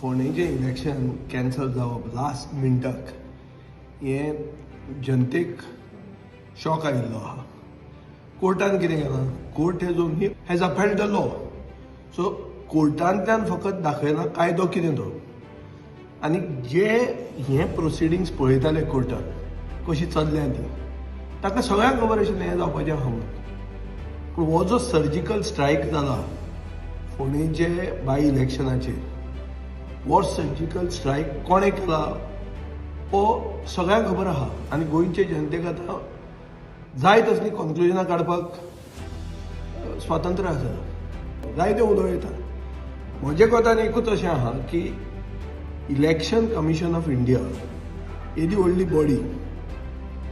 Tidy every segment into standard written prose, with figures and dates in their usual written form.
फोंडेचें election cancel जावप last मिनटाक हें जनतेक शॉक आयिल्लो आहा. कोर्टान कितें केलां, court has upheld the law. So कोर्टांतल्यान फकत दाखयना कायदो कितें तो. आनी जे हे प्रोसिडींग्स पळयताले कोर्टान कशी चल्ल्या ती, ताका सगळ्यांक खबर आशिल्लें हें जावपाचें आहा म्हणून. पूण हो जो सर्जिकल स्ट्रायक जाला फोंडेचे बाय इलेक्शनाचेर, हो सर्जिकल स्ट्रायक कोणें केला हो सगळ्यांक खबर आहा. आनी गोंयचे जनतेक आतां जाय तसलीं कन्क्लुजनां काडपाक स्वातंत्र्य आसा, जाय तें उलोवं येता. म्हजे कोतान एकूच अशें आहा की इलेक्शन कमिशन ऑफ इंडिया येदी व्हडली बॉडी,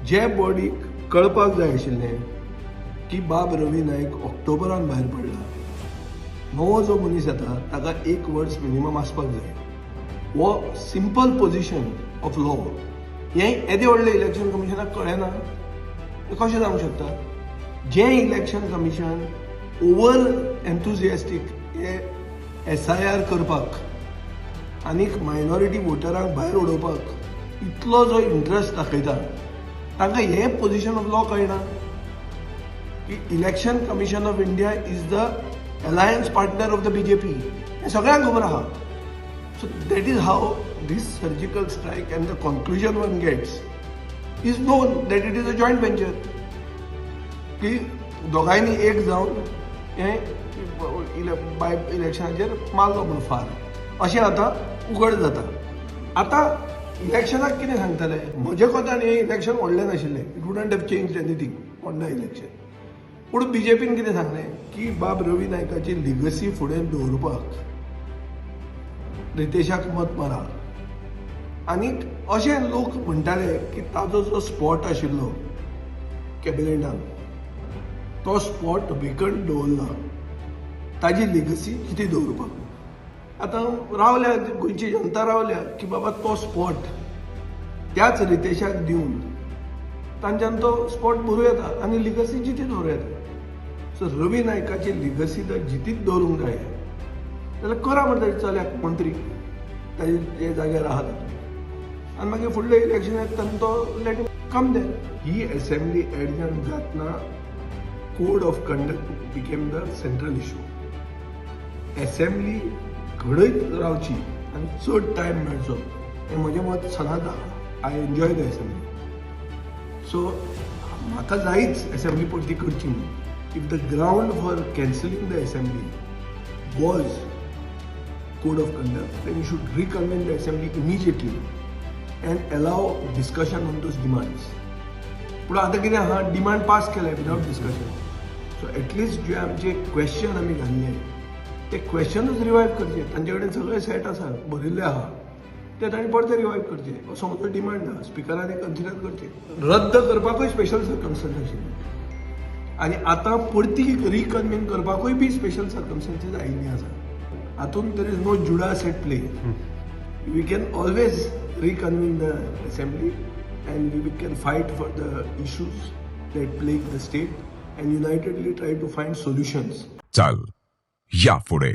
जे बॉडीक कळपाक जाय आशिल्लें की बाब रवी नायक ऑक्टोबरान भायर पडला. नवो जो मनीस येता ताका 1 वर्स मिनिमम आसपाक जाय. हो सिंपल पोजिशन ऑफ लॉ हें येदे व्हडले इलेक्शन कमिशनाक कळना. कशें जावंक शकता? जें इलेक्शन कमिशन ओवर एन्थुजियास्टीक हे SIR करपाक आनीक मायनॉरिटी वोटरांक भायर उडोवपाक इतलो जो इंट्रस्ट दाखयता, तांकां हें पोजिशन ऑफ लॉ कळना की election commission of India is the alliance partner of the BJP. हें सगळ्यांक खबर आहा. So that is how these surgical strike and the conclusion one gets is known that it is a joint venture. की दोगांयनी एक जावन हें bye इलेक्शनाचेर मारलो म्हणून फार अशें आतां उघड जाता. आतां इलेक्शनाक कितें सांगतले? म्हजे कोतान हें इलेक्शन व्हडलें नाशिल्लें. It wouldn't have change anything on the election. पूण BJPन कितें सांगलें की बाब रवी नायकाची लिगसी फुडें दवरपाक रितेशाक मत मारा. आनीक अशें लोक म्हणटाले की ताजो जो स्पॉट आशिल्लो कॅबिनेटान तो स्पॉट वेकंट दवरला, ताजी लिगसी कितें दवरपाक. आतां रावल्या गोंयची जनता रावल्या की बाबा तो स्पॉट त्याच रितेशाक दिवन तांच्यान तो स्पॉट भरूं येता आनी लिगसी जिती दवरूं येता. सो रवी नायकाची लिगसी जर जितीत दवरूंक जाय जाल्यार करा म्हणटा चल्याक मंत्री ताजे जाग्यार आहा तातूंत. आनी मागीर फुडले इलेक्शन येता तेन्ना तो लेट कम देर. ही असेंब्ली एडजन जातना code of conduct became the central issue. Assembly घडयत रावची आनी चड टायम मेळचो हें म्हजें मत सदांच आहा. I enjoy the assembly. So म्हाका जायच असेंब्ली परती करची म्हणून. If the ground for cancelling the assembly was code of conduct then you should reconvene the assembly immediately and allow discussion on those demands. पूण आतां कितें आहा, डिमांड पास केले विदाउट डिस्कशन. सो एटलिस्ट जे आमचे क्वेश्चन आमी घाल्ले ते क्वेश्चनूच रिवायव करचे. तांचे कडेन सगळें सेट आसा, भरिल्ले आहा, ते तांणी परते रिवायव करचे. असो म्हजो डिमांड आहा. स्पिकरान कन्सिडर करचे. रद्द करपाकूय स्पेशल सर्कमस्टन्स आशिल्ले आनी आतां परती रिकन्व्हीन करपाकूय बी स्पेशल सर्कमस्टन्सीस आयिल्ली आसा. हातूंत there is no Judas at play. We can always reconvene the assembly and we can fight for the issues that plague the state and unitedly try to find solutions. चल या पुढे.